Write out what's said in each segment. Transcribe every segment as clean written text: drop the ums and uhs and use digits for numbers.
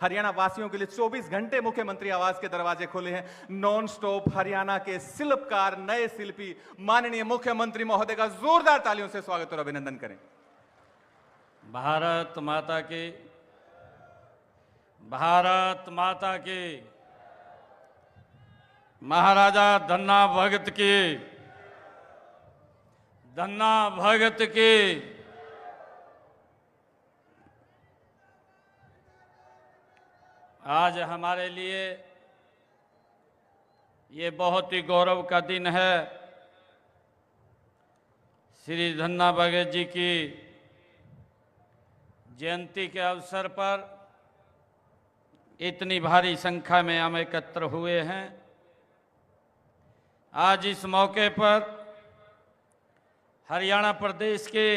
हरियाणा वासियों के लिए 24 घंटे मुख्यमंत्री आवास के दरवाजे खुले हैं। नॉन स्टॉप हरियाणा के शिल्पकार, नए शिल्पी माननीय मुख्यमंत्री महोदय का जोरदार तालियों से स्वागत और अभिनंदन करें। भारत माता की, भारत माता की, महाराजा धन्ना भगत की, धन्ना भगत की। आज हमारे लिए ये बहुत ही गौरव का दिन है। श्री धन्ना भगत जी की जयंती के अवसर पर इतनी भारी संख्या में हम एकत्र हुए हैं। आज इस मौके पर हरियाणा प्रदेश के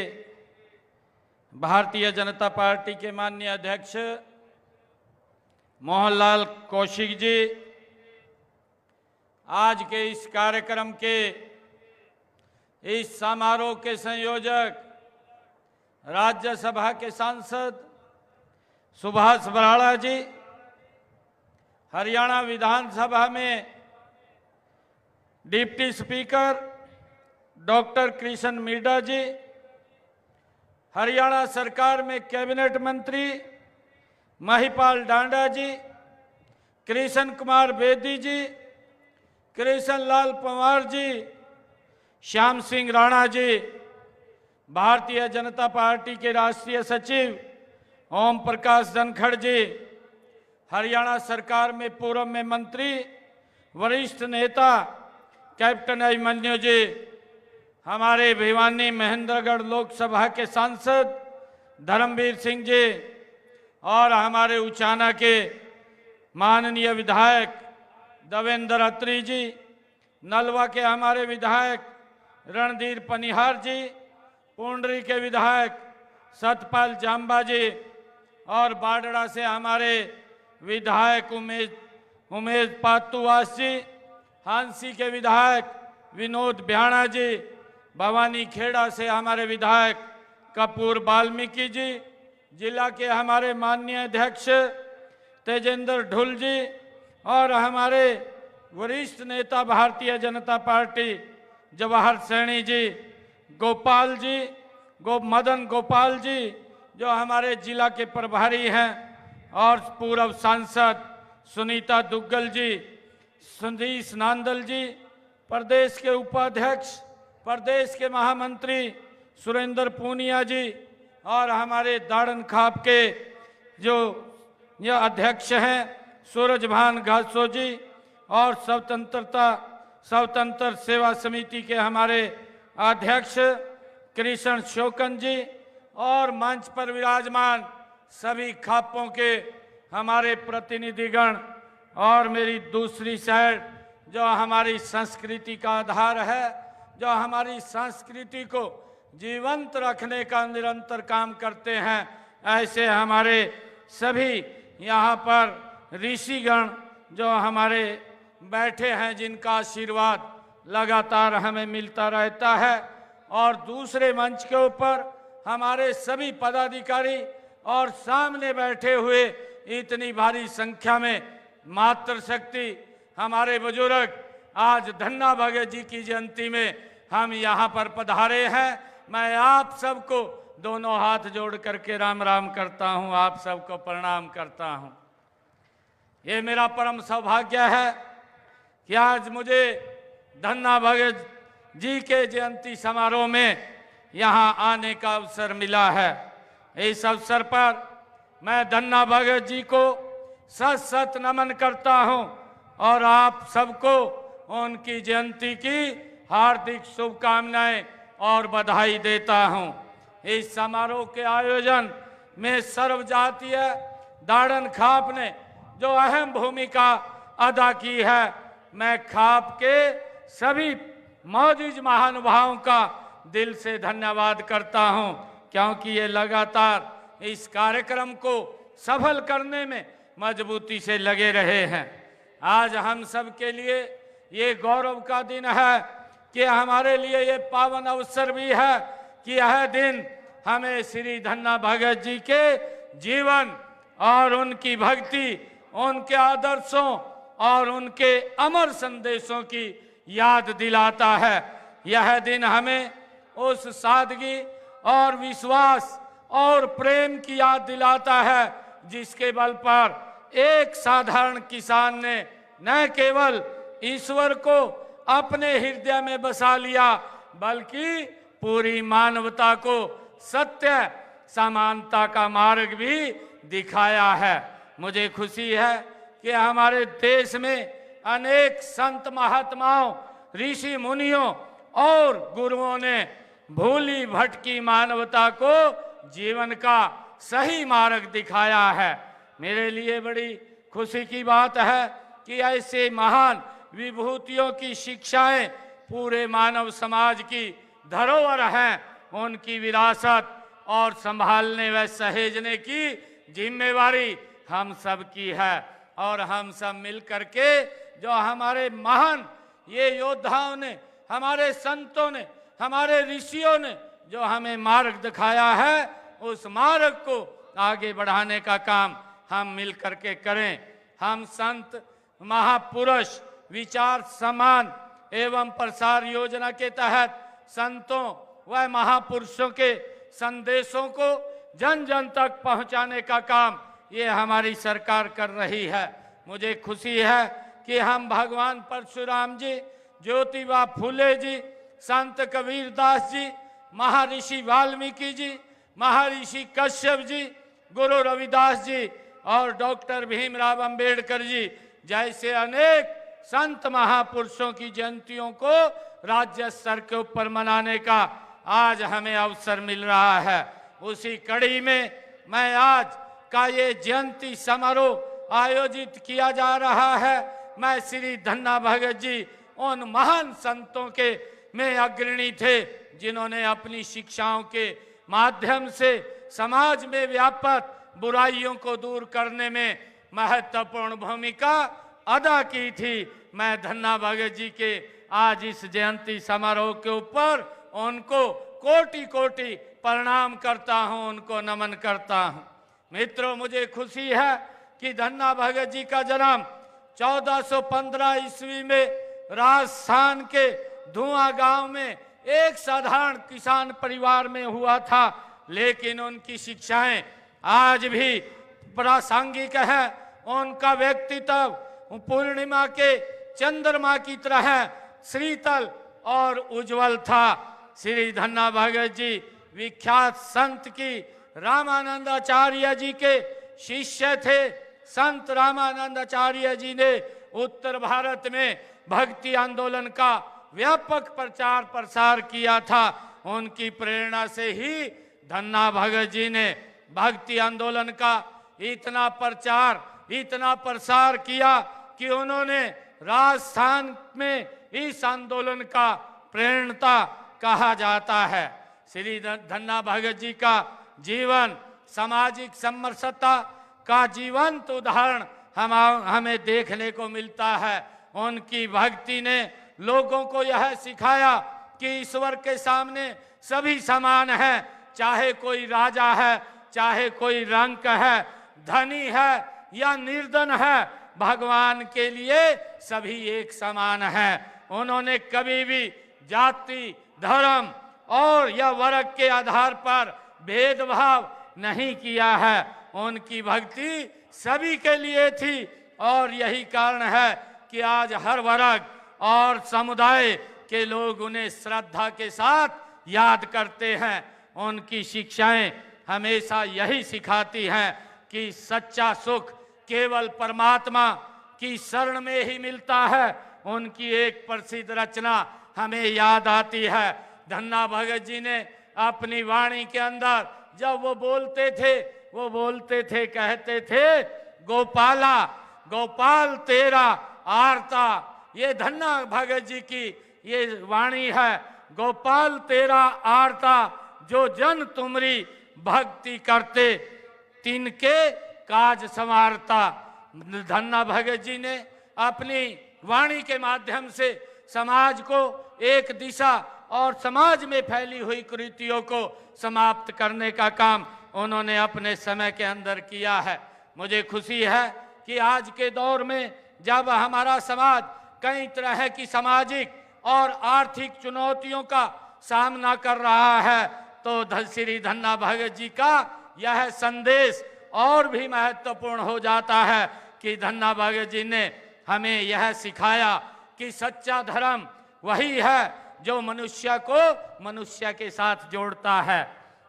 भारतीय जनता पार्टी के माननीय अध्यक्ष मोहनलाल कौशिक जी, आज के इस कार्यक्रम के इस समारोह के संयोजक राज्यसभा के सांसद सुभाष बराड़ा जी, हरियाणा विधानसभा में deputy speaker doctor Krishna Midda ji, Haryana सरकार में कैबिनेट मंत्री महिपाल डांडा जी, कृष्ण कुमार बेदी जी, कृष्ण लाल पंवार जी, श्याम सिंह राणा जी, भारतीय जनता पार्टी के राष्ट्रीय सचिव ओम प्रकाश धनखड़ जी, हरियाणा सरकार में पूर्व में मंत्री वरिष्ठ नेता कैप्टन अभिमन्यु जी, हमारे भिवानी महेंद्रगढ़ लोकसभा के सांसद धर्मवीर सिंह जी और हमारे उचाना के माननीय विधायक देवेंद्र अत्री जी, नलवा के हमारे विधायक रणधीर पनिहार जी, पुंडरी के विधायक सतपाल जाम्बा जी और बाडड़ा से हमारे विधायक उमेश पातुवास जी, हांसी के विधायक विनोद ब्याणा जी, भवानी खेड़ा से हमारे विधायक कपूर वाल्मीकि जी, जिला के हमारे माननीय अध्यक्ष तेजेंद्र ढुल जी और हमारे वरिष्ठ नेता भारतीय जनता पार्टी जवाहर सैनी जी, गोपाल जी, मदन गोपाल जी जो हमारे जिला के प्रभारी हैं, और पूर्व सांसद सुनीता दुग्गल जी, सुधीश नांदल जी, प्रदेश के उपाध्यक्ष, प्रदेश के महामंत्री सुरेंद्र पूनिया जी और हमारे दाड़न खाप के जो यह अध्यक्ष हैं सूरजभान घासो जी और स्वतंत्र सेवा समिति के हमारे अध्यक्ष कृष्ण शोकन जी और मंच पर विराजमान सभी खापों के हमारे प्रतिनिधिगण, और मेरी दूसरी साइड जो हमारी संस्कृति का आधार है, जो हमारी संस्कृति को जीवंत रखने का निरंतर काम करते हैं, ऐसे हमारे सभी यहाँ पर ऋषिगण जो हमारे बैठे हैं, जिनका आशीर्वाद लगातार हमें मिलता रहता है, और दूसरे मंच के ऊपर हमारे सभी पदाधिकारी और सामने बैठे हुए इतनी भारी संख्या में मातृशक्ति हमारे बुजुर्ग, आज धन्ना भगत जी की जयंती में हम यहाँ पर पधारे हैं। मैं आप सबको दोनों हाथ जोड़ करके राम राम करता हूँ, आप सबको प्रणाम करता हूँ। ये मेरा परम सौभाग्य है कि आज मुझे धन्ना भगत जी के जयंती समारोह में यहाँ आने का अवसर मिला है। इस अवसर पर मैं धन्ना भगत जी को सत सत नमन करता हूँ और आप सबको उनकी जयंती की हार्दिक शुभकामनाएं और बधाई देता हूँ। इस समारोह के आयोजन में सर्वजातीय दाड़न खाप ने जो अहम भूमिका अदा की है, मैं खाप के सभी मौजूद महानुभावों का दिल से धन्यवाद करता हूं, क्योंकि ये लगातार इस कार्यक्रम को सफल करने में मजबूती से लगे रहे हैं। आज हम सब के लिए ये गौरव का दिन है कि हमारे लिए ये पावन अवसर भी है कि यह दिन हमें श्री धन्ना भगत जी के जीवन और उनकी भक्ति, उनके आदर्शों और उनके अमर संदेशों की याद दिलाता है। यह दिन हमें उस सादगी और विश्वास और प्रेम की याद दिलाता है जिसके बल पर एक साधारण किसान ने न केवल ईश्वर को अपने हृदय में बसा लिया बल्कि पूरी मानवता को सत्य समानता का मार्ग भी दिखाया है। मुझे खुशी है कि हमारे देश में अनेक संत महात्माओं, ऋषि मुनियों और गुरुओं ने भूली भटकी मानवता को जीवन का सही मार्ग दिखाया है। मेरे लिए बड़ी खुशी की बात है कि ऐसे महान विभूतियों की शिक्षाएं पूरे मानव समाज की धरोहर हैं। उनकी विरासत और संभालने व सहेजने की जिम्मेवारी हम सब की है और हम सब मिल करके जो हमारे महान ये योद्धाओं ने, हमारे संतों ने, हमारे ऋषियों ने जो हमें मार्ग दिखाया है, उस मार्ग को आगे बढ़ाने का काम हम मिल करके करें। हम संत महापुरुष विचार समान एवं प्रसार योजना के तहत संतों व महापुरुषों के संदेशों को जन जन तक पहुंचाने का काम ये हमारी सरकार कर रही है। मुझे खुशी है कि हम भगवान परशुराम जी, ज्योतिबा फूले जी, संत कबीरदास जी, महर्षि वाल्मीकि जी, महर्षि कश्यप जी, गुरु रविदास जी और डॉक्टर भीमराव अंबेडकर जी जैसे अनेक संत महापुरुषों की जयंतियों को राज्य स्तर के ऊपर मनाने का आज हमें अवसर मिल रहा है। उसी कड़ी में मैं आज का ये जयंती समारोह आयोजित किया जा रहा है। मैं श्री धन्ना भगत जी उन महान संतों के में अग्रणी थे जिन्होंने अपनी शिक्षाओं के माध्यम से समाज में व्याप्त बुराइयों को दूर करने में महत्वपूर्ण भूमिका अदा की थी। मैं धन्ना भगत जी के आज इस जयंती समारोह के ऊपर उनको कोटि कोटि प्रणाम करता हूं, उनको नमन करता हूं। मित्रों, मुझे खुशी है कि धन्ना भगत जी का जन्म 1415 ईस्वी में राजस्थान के धुआं गांव में एक साधारण किसान परिवार में हुआ था, लेकिन उनकी शिक्षाएं आज भी प्रासंगिक है। उनका व्यक्तित्व पूर्णिमा के चंद्रमा की तरह शीतल और उज्जवल था। श्री धन्ना भगत जी विख्यात संत की रामानंदाचार्य जी के शिष्य थे। संत रामानंदाचार्य जी ने उत्तर भारत में भक्ति आंदोलन का व्यापक प्रचार प्रसार किया था। उनकी प्रेरणा से ही धन्ना भगत जी ने भक्ति आंदोलन का इतना प्रचार, इतना प्रसार किया कि उन्होंने राजस्थान में इस आंदोलन का प्रेरणता कहा जाता है। श्री धन्ना भगत जी का जीवन सामाजिक समरसता का जीवंत उदाहरण हमें देखने को मिलता है। उनकी भक्ति ने लोगों को यह सिखाया कि ईश्वर के सामने सभी समान हैं, चाहे कोई राजा है, चाहे कोई रंक है, धनी है या निर्धन है, भगवान के लिए सभी एक समान हैं। उन्होंने कभी भी जाति, धर्म और या वर्ग के आधार पर भेदभाव नहीं किया है। उनकी भक्ति सभी के लिए थी और यही कारण है कि आज हर वर्ग और समुदाय के लोग उन्हें श्रद्धा के साथ याद करते हैं। उनकी शिक्षाएं हमेशा यही सिखाती हैं कि सच्चा सुख केवल परमात्मा की शरण में ही मिलता है। उनकी एक प्रसिद्ध रचना हमें याद आती है। धन्ना भगत जी ने अपनी वाणी के अंदर जब वो बोलते थे कहते थे, गोपाला गोपाल तेरा आरता। ये धन्ना भगत जी की ये वाणी है, गोपाल तेरा आरता, जो जन तुमरी भक्ति करते तिनके काज संवारता। धन्ना भगत जी ने अपनी वाणी के माध्यम से समाज को एक दिशा और समाज में फैली हुई कुरीतियों को समाप्त करने का काम उन्होंने अपने समय के अंदर किया है। मुझे खुशी है कि आज के दौर में जब हमारा समाज कई तरह की सामाजिक और आर्थिक चुनौतियों का सामना कर रहा है, तो श्री धन्ना भगत जी का यह संदेश और भी महत्वपूर्ण हो जाता है कि धन्ना भगत जी ने हमें यह सिखाया कि सच्चा धर्म वही है जो मनुष्य को मनुष्य के साथ जोड़ता है।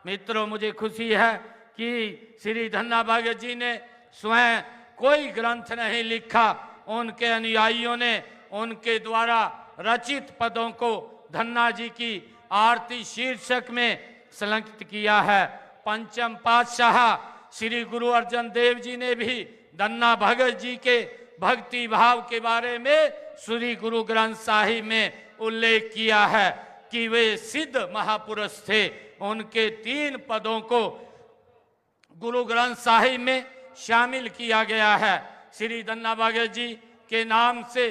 मित्रों, मुझे खुशी है कि श्री धन्ना भगत जी ने स्वयं कोई ग्रंथ नहीं लिखा, उनके अनुयायियों ने उनके द्वारा रचित पदों को धन्ना जी की आरती शीर्षक में संकलित किया है। पंचम पातशाह श्री गुरु अर्जन देव जी ने भी धन्ना भगत जी के भक्ति भाव के बारे में श्री गुरु ग्रंथ साहिब में उल्लेख किया है कि वे सिद्ध महापुरुष थे। उनके 3 पदों को गुरु ग्रंथ साहिब में शामिल किया गया है। श्री धन्ना भगत जी के नाम से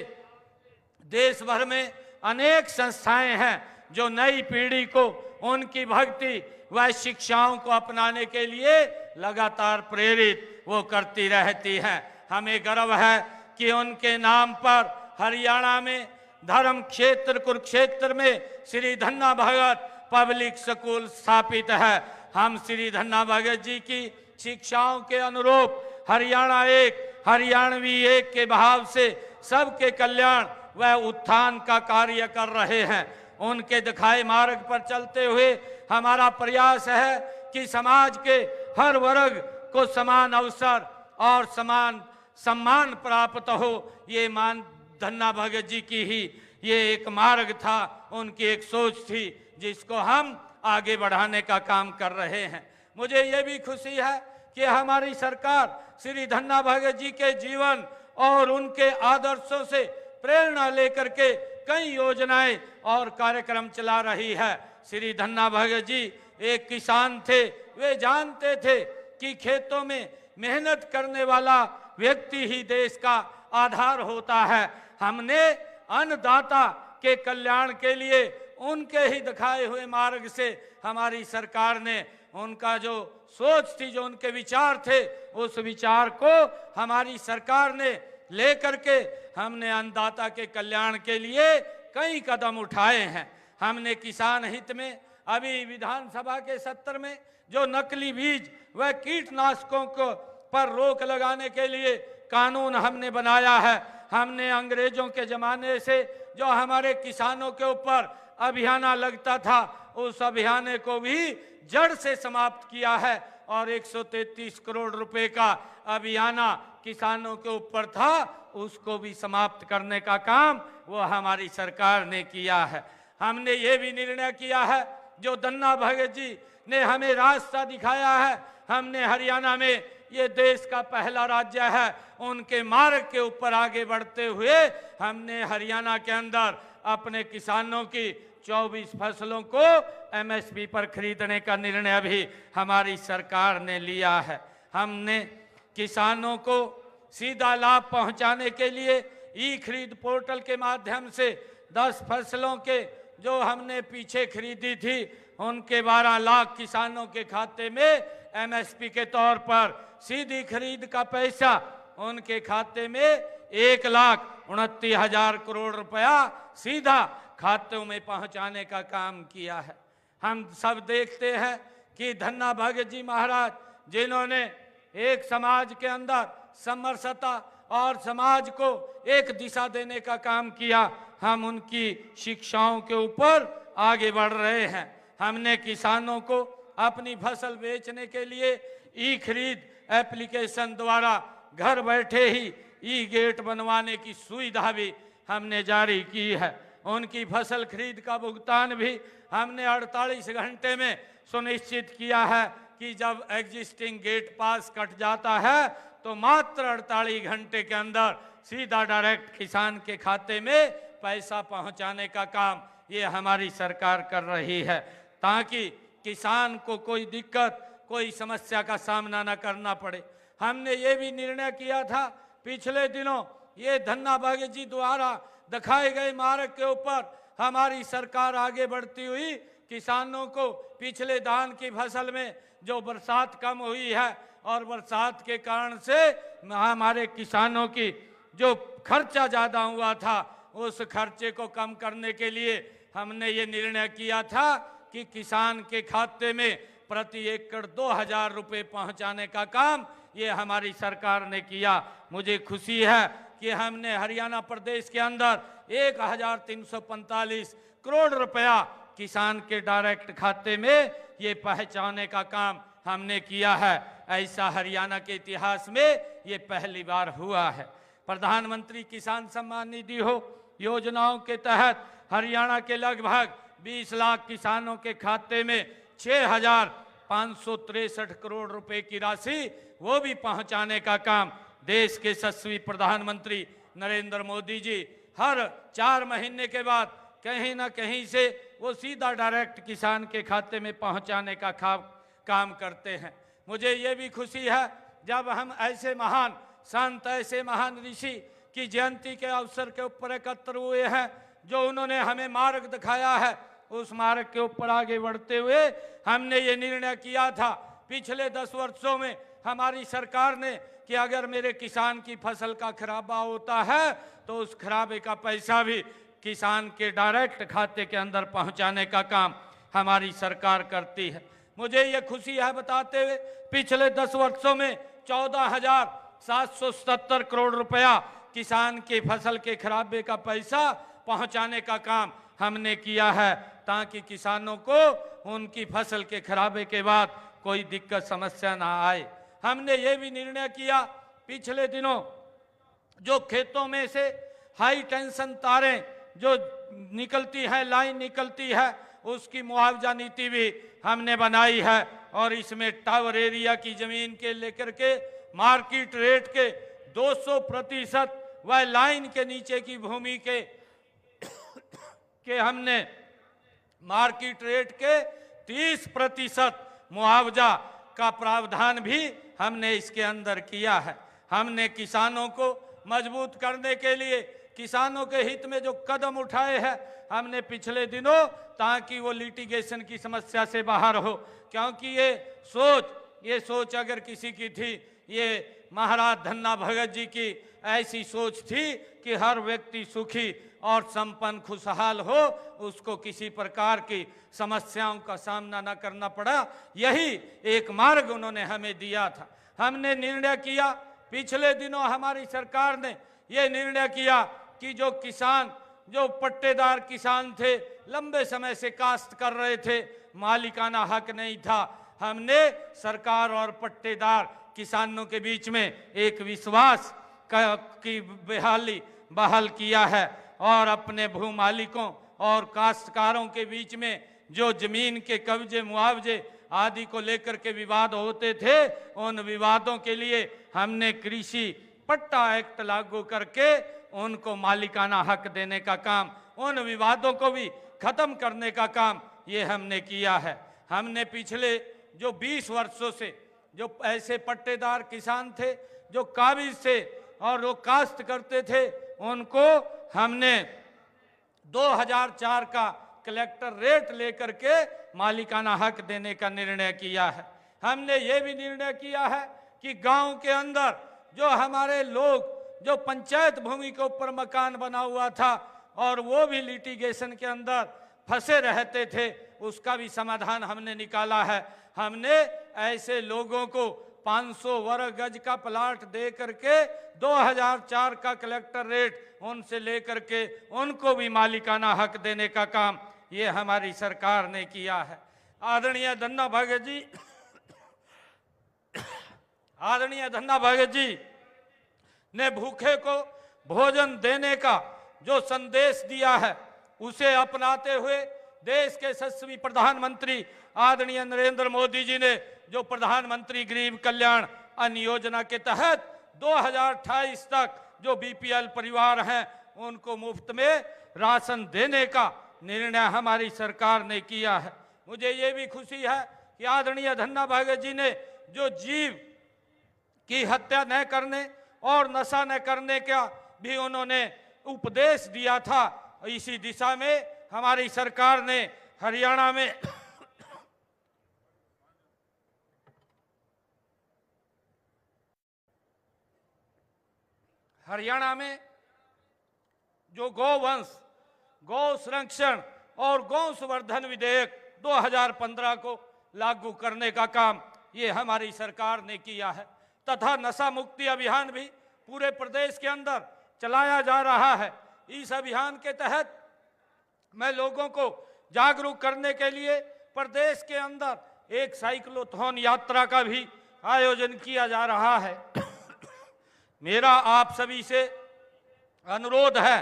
देश भर में अनेक संस्थाएं हैं जो नई पीढ़ी को उनकी भक्ति व शिक्षाओं को अपनाने के लिए लगातार प्रेरित वो करती रहती हैं। हमें गर्व है कि उनके नाम पर हरियाणा में धर्म क्षेत्र कुरुक्षेत्र में श्री धन्ना भगत पब्लिक स्कूल स्थापित है। हम श्री धन्ना भगत जी की शिक्षाओं के अनुरूप हरियाणा एक हरियाणवी एक के भाव से सबके कल्याण व उत्थान का कार्य कर रहे हैं। उनके दिखाए मार्ग पर चलते हुए हमारा प्रयास है कि समाज के हर वर्ग को समान अवसर और समान सम्मान प्राप्त हो। ये मान धन्ना भगत जी की ही ये एक मार्ग था, उनकी एक सोच थी जिसको हम आगे बढ़ाने का काम कर रहे हैं। मुझे ये भी खुशी है कि हमारी सरकार श्री धन्ना भगत जी के जीवन और उनके आदर्शों से प्रेरणा लेकर के कई योजनाएं और कार्यक्रम चला रही है। श्री धन्ना भगत जी एक किसान थे। वे जानते थे कि खेतों में मेहनत करने वाला व्यक्ति ही देश का आधार होता है। हमने अन्नदाता के कल्याण के लिए उनके ही दिखाए हुए मार्ग से हमारी सरकार ने उनका जो सोच थी, जो उनके विचार थे, उस विचार को हमारी सरकार ने लेकर के हमने अन्नदाता के कल्याण के लिए कई कदम उठाए हैं। हमने किसान हित में अभी विधानसभा के सत्र में जो नकली बीज व कीटनाशकों को पर रोक लगाने के लिए कानून हमने बनाया है। हमने अंग्रेजों के जमाने से जो हमारे किसानों के ऊपर अभियान लगता था, उस अभियान को भी जड़ से समाप्त किया है और 133 करोड़ रुपए का अभियान किसानों के ऊपर था, उसको भी समाप्त करने का काम वो हमारी सरकार ने किया है। हमने ये भी निर्णय किया है, जो धन्ना भगत जी ने हमें रास्ता दिखाया है, हमने हरियाणा में ये देश का पहला राज्य है, उनके मार्ग के ऊपर आगे बढ़ते हुए हमने हरियाणा के अंदर अपने किसानों की 24 फसलों को एमएसपी पर खरीदने का निर्णय भी हमारी सरकार ने लिया है। हमने किसानों को सीधा लाभ पहुंचाने के लिए ई खरीद पोर्टल के माध्यम से 10 फसलों के जो हमने पीछे खरीदी थी, उनके 12 लाख किसानों के खाते में एमएसपी के तौर पर सीधी खरीद का पैसा उनके खाते में 1,29,000 करोड़ रुपया सीधा खातों में पहुंचाने का काम किया है। हम सब देखते हैं कि धन्ना भगत जी महाराज, जिन्होंने एक समाज के अंदर समरसता और समाज को एक दिशा देने का काम किया, हम उनकी शिक्षाओं के ऊपर आगे बढ़ रहे हैं। हमने किसानों को अपनी फसल बेचने के लिए ई खरीद एप्लीकेशन द्वारा घर बैठे ही ई गेट बनवाने की सुविधा भी हमने जारी की है। उनकी फसल खरीद का भुगतान भी हमने 48 घंटे में सुनिश्चित किया है कि जब एग्जिस्टिंग गेट पास कट जाता है तो मात्र 48 घंटे के अंदर सीधा डायरेक्ट किसान के खाते में पैसा पहुंचाने का काम ये हमारी सरकार कर रही है, ताकि किसान को कोई दिक्कत, कोई समस्या का सामना न करना पड़े। हमने ये भी निर्णय किया था पिछले दिनों, ये धन्ना भगत जी द्वारा दिखाए गए मार्ग के ऊपर हमारी सरकार आगे बढ़ती हुई किसानों को पिछले धान की फसल में जो बरसात कम हुई है और बरसात के कारण से हमारे किसानों की जो खर्चा ज़्यादा हुआ था, उस खर्चे को कम करने के लिए हमने ये निर्णय किया था कि किसान के खाते में प्रति एकड़ 2000 रुपये पहुंचाने का काम ये हमारी सरकार ने किया। मुझे खुशी है कि हमने हरियाणा प्रदेश के अंदर 1345 करोड़ रुपया किसान के डायरेक्ट खाते में ये पहुंचाने का काम हमने किया है। ऐसा हरियाणा के इतिहास में ये पहली बार हुआ है। प्रधानमंत्री किसान सम्मान निधि हो योजनाओं के तहत हरियाणा के लगभग 20 लाख किसानों के खाते में 6563 करोड़ रुपए की राशि वो भी पहुंचाने का काम देश के यशस्वी प्रधानमंत्री नरेंद्र मोदी जी हर 4 महीने के बाद कहीं ना कहीं से वो सीधा डायरेक्ट किसान के खाते में पहुंचाने का काम करते हैं। मुझे ये भी खुशी है जब हम ऐसे महान संत, ऐसे महान ऋषि की जयंती के अवसर के ऊपर एकत्र हुए हैं, जो उन्होंने हमें मार्ग दिखाया है, उस मार्ग के ऊपर आगे बढ़ते हुए हमने ये निर्णय किया था पिछले 10 वर्षों में हमारी सरकार ने कि अगर मेरे किसान की फसल का खराबा होता है तो उस खराबे का पैसा भी किसान के डायरेक्ट खाते के अंदर पहुंचाने का काम हमारी सरकार करती है। मुझे ये खुशी है बताते हुए पिछले 10 वर्षों में 14,777 करोड़ रुपया किसान की फसल के खराबे का पैसा पहुंचाने का काम हमने किया है, ताकि किसानों को उनकी फसल के खराबे के बाद कोई दिक्कत समस्या ना आए। हमने ये भी निर्णय किया पिछले दिनों जो खेतों में से हाई टेंशन तारें जो निकलती है, लाइन निकलती है, उसकी मुआवजा नीति भी हमने बनाई है और इसमें टावर एरिया की जमीन के लेकर के मार्केट रेट के 200% व लाइन के नीचे की भूमि के हमने मार्केट रेट के 30% मुआवजा का प्रावधान भी हमने इसके अंदर किया है। हमने किसानों को मजबूत करने के लिए किसानों के हित में जो कदम उठाए हैं हमने पिछले दिनों, ताकि वो लिटिगेशन की समस्या से बाहर हो, क्योंकि ये सोच अगर किसी की थी, ये महाराज धन्ना भगत जी की ऐसी सोच थी कि हर व्यक्ति सुखी और संपन्न खुशहाल हो, उसको किसी प्रकार की समस्याओं का सामना न करना पड़ा। यही एक मार्ग उन्होंने हमें दिया था। हमने निर्णय किया पिछले दिनों हमारी सरकार ने ये निर्णय किया कि जो किसान, जो पट्टेदार किसान थे, लंबे समय से काश्त कर रहे थे, मालिकाना हक नहीं था, हमने सरकार और पट्टेदार किसानों के बीच में एक विश्वास की बहाल किया है और अपने भू मालिकों और काश्तकारों के बीच में जो जमीन के कब्जे, मुआवजे आदि को लेकर के विवाद होते थे, उन विवादों के लिए हमने कृषि पट्टा एक्ट लागू करके उनको मालिकाना हक देने का काम, उन विवादों को भी खत्म करने का काम ये हमने किया है। हमने पिछले जो 20 वर्षों से जो ऐसे पट्टेदार किसान थे जो काबिज थे और वो काश्त करते थे, उनको हमने 2004 का कलेक्टर रेट लेकर के मालिकाना हक देने का निर्णय किया है। हमने ये भी निर्णय किया है कि गांव के अंदर जो हमारे लोग जो पंचायत भूमि के ऊपर मकान बना हुआ था और वो भी लिटिगेशन के अंदर फंसे रहते थे, उसका भी समाधान हमने निकाला है। हमने ऐसे लोगों को 500 वर्ग गज का प्लाट दे करके 2004 का कलेक्टर रेट उनसे लेकर के उनको भी मालिकाना हक देने का काम ये हमारी सरकार ने किया है। आदरणीय धन्ना भगत जी ने भूखे को भोजन देने का जो संदेश दिया है, उसे अपनाते हुए देश के यशस्वी प्रधानमंत्री आदरणीय नरेंद्र मोदी जी ने जो प्रधानमंत्री गरीब कल्याण अन्न योजना के तहत 2028 तक जो बीपीएल परिवार हैं उनको मुफ्त में राशन देने का निर्णय हमारी सरकार ने किया है। मुझे ये भी खुशी है कि आदरणीय धन्ना भगत जी ने जो जीव की हत्या न करने और नशा न करने का भी उन्होंने उपदेश दिया था, इसी दिशा में हमारी सरकार ने हरियाणा में हरियाणा में जो गौवंश, गौ संरक्षण और गौ संवर्धन विधेयक 2015 को लागू करने का काम ये हमारी सरकार ने किया है, तथा नशा मुक्ति अभियान भी पूरे प्रदेश के अंदर चलाया जा रहा है। इस अभियान के तहत मैं लोगों को जागरूक करने के लिए प्रदेश के अंदर एक साइक्लोथॉन यात्रा का भी आयोजन किया जा रहा है। मेरा आप सभी से अनुरोध है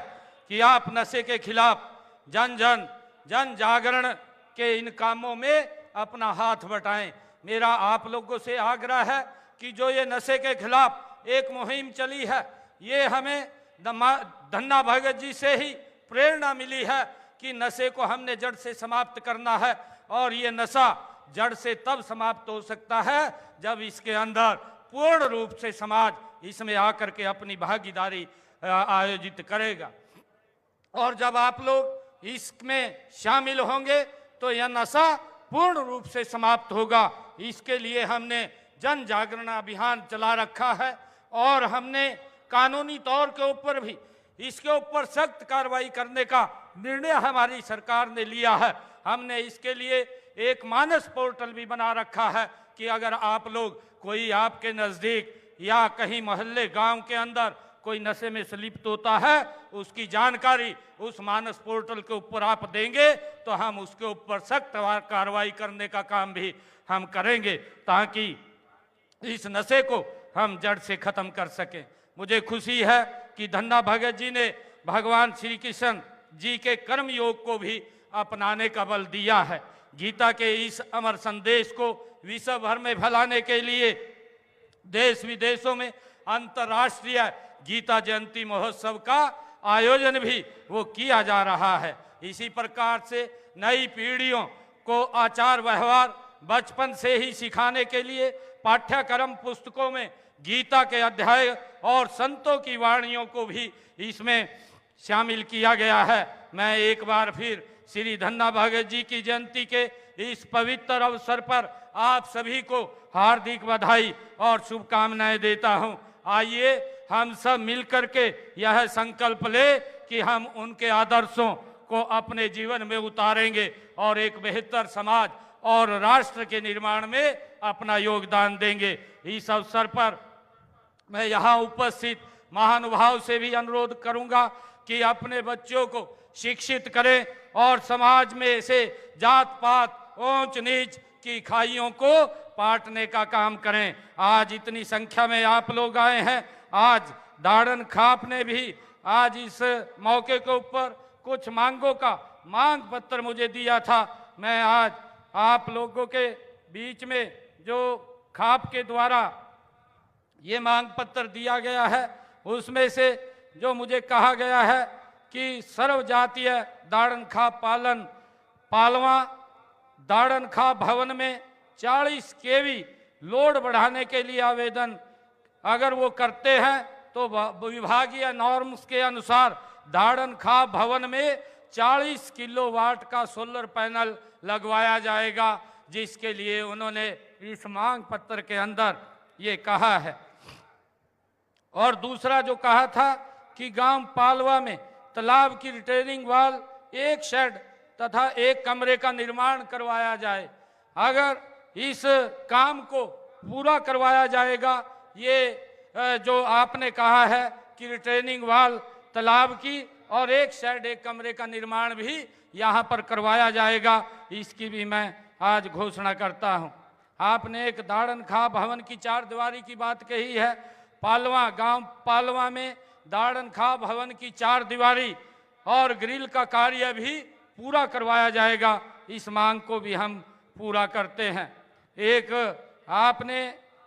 कि आप नशे के खिलाफ जन जागरण के इन कामों में अपना हाथ बटाएं। मेरा आप लोगों से आग्रह है कि जो ये नशे के खिलाफ एक मुहिम चली है, ये हमें धन्ना भगत जी से ही प्रेरणा मिली है कि नशे को हमने जड़ से समाप्त करना है। और ये नशा जड़ से तब समाप्त हो सकता है जब इसके अंदर पूर्ण रूप से समाज इसमें आकर के अपनी भागीदारी आयोजित करेगा। और जब आप लोग इसमें शामिल होंगे तो यह नशा पूर्ण रूप से समाप्त होगा। इसके लिए हमने जन जागरण अभियान चला रखा है और हमने कानूनी तौर के ऊपर भी इसके ऊपर सख्त कार्रवाई करने का निर्णय हमारी सरकार ने लिया है। हमने इसके लिए एक मानस पोर्टल भी बना रखा है कि अगर आप लोग, कोई आपके नज़दीक या कहीं मोहल्ले गांव के अंदर कोई नशे में संलिप्त होता है, उसकी जानकारी उस मानस पोर्टल के ऊपर आप देंगे तो हम उसके ऊपर सख्त कार्रवाई करने का काम भी हम करेंगे, ताकि इस नशे को हम जड़ से खत्म कर सकें। मुझे खुशी है कि धन्ना भगत जी ने भगवान श्री कृष्ण जी के कर्म योग को भी अपनाने का बल दिया है। गीता के इस अमर संदेश को विश्व भर में फैलाने के लिए देश विदेशों में अंतर्राष्ट्रीय गीता जयंती महोत्सव का आयोजन भी वो किया जा रहा है। इसी प्रकार से नई पीढ़ियों को आचार व्यवहार बचपन से ही सिखाने के लिए पाठ्यक्रम पुस्तकों में गीता के अध्याय और संतों की वाणियों को भी इसमें शामिल किया गया है। मैं एक बार फिर श्री धन्ना भगत जी की जयंती के इस पवित्र अवसर पर आप सभी को हार्दिक बधाई और शुभकामनाएं देता हूं। आइए हम सब मिलकर के यह संकल्प ले कि हम उनके आदर्शों को अपने जीवन में उतारेंगे और एक बेहतर समाज और राष्ट्र के निर्माण में अपना योगदान देंगे। इस अवसर पर मैं यहाँ उपस्थित महानुभाव से भी अनुरोध करूंगा कि अपने बच्चों को शिक्षित करें और समाज में से जात पात ऊंच नीच की खाइयों को पाटने का काम करें। आज इतनी संख्या में आप लोग आए हैं। आज दाड़न खाप ने भी आज इस मौके के ऊपर कुछ मांगों का मांग पत्र मुझे दिया था। मैं आज आप लोगों के बीच में जो खाप के द्वारा ये मांग पत्र दिया गया है, उसमें से जो मुझे कहा गया है कि सर्व जातीय दाड़न खाप पालवा दाड़न खाप भवन में 40 केवी लोड बढ़ाने के लिए आवेदन अगर वो करते हैं तो विभागीय नॉर्म्स के अनुसार दाड़न खाप भवन में 40 किलोवाट का सोलर पैनल लगवाया जाएगा, जिसके लिए उन्होंने इस मांग पत्र के अंदर ये कहा है। और दूसरा जो कहा था कि गांव पालवा में तालाब की रिटेनिंग वाल, एक शेड तथा एक कमरे का निर्माण करवाया जाए। अगर इस काम को पूरा करवाया जाएगा, ये जो आपने कहा है कि रिटेनिंग वाल तालाब की और एक शेड एक कमरे का निर्माण भी यहाँ पर करवाया जाएगा, इसकी भी मैं आज घोषणा करता हूँ। आपने एक दाड़न खाप भवन की 4 दीवारी की बात कही है। पालवा गांव पालवा में दाड़न खाप भवन की 4 दीवारी और ग्रिल का कार्य भी पूरा करवाया जाएगा। इस मांग को भी हम पूरा करते हैं। एक आपने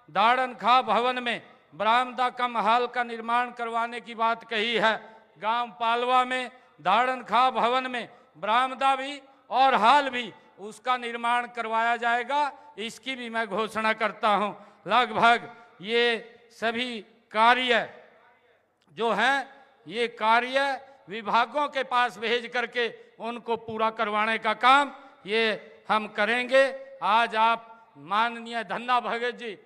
दाड़न खाप भवन में बरामदा कम हाल का निर्माण करवाने की बात कही है। गांव पालवा में दाड़न खाप भवन में बरामदा भी और हाल भी उसका निर्माण करवाया जाएगा, इसकी भी मैं घोषणा करता हूं। लगभग ये सभी कार्य जो हैं, ये कार्य विभागों के पास भेज करके उनको पूरा करवाने का काम ये हम करेंगे। आज आप माननीय धन्ना भगत जी,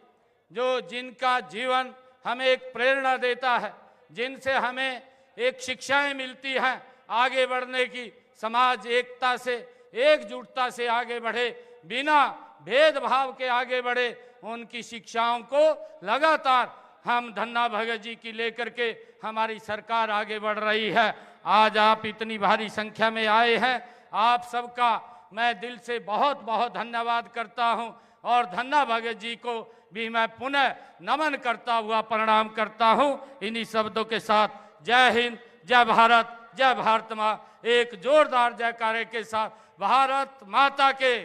जो जिनका जीवन हमें एक प्रेरणा देता है, जिनसे हमें एक शिक्षाएं मिलती हैं आगे बढ़ने की, समाज एकता से एकजुटता से आगे बढ़े, बिना भेदभाव के आगे बढ़े, उनकी शिक्षाओं को लगातार हम धन्ना भगत जी की लेकर के हमारी सरकार आगे बढ़ रही है। आज आप इतनी भारी संख्या में आए हैं, आप सबका मैं दिल से बहुत बहुत धन्यवाद करता हूं और धन्ना भगत जी को भी मैं पुनः नमन करता हुआ प्रणाम करता हूं। इन्हीं शब्दों के साथ जय हिंद, जय भारत, जय भारत माँ, एक जोरदार जयकारे के साथ भारत माता के,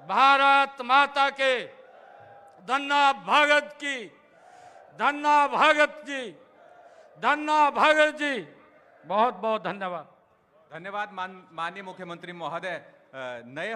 भारत माता के, धन्ना भगत की, धन्ना भगत जी, धन्ना भगत जी। बहुत बहुत धन्यवाद। धन्यवाद माननीय मुख्यमंत्री महोदय। नए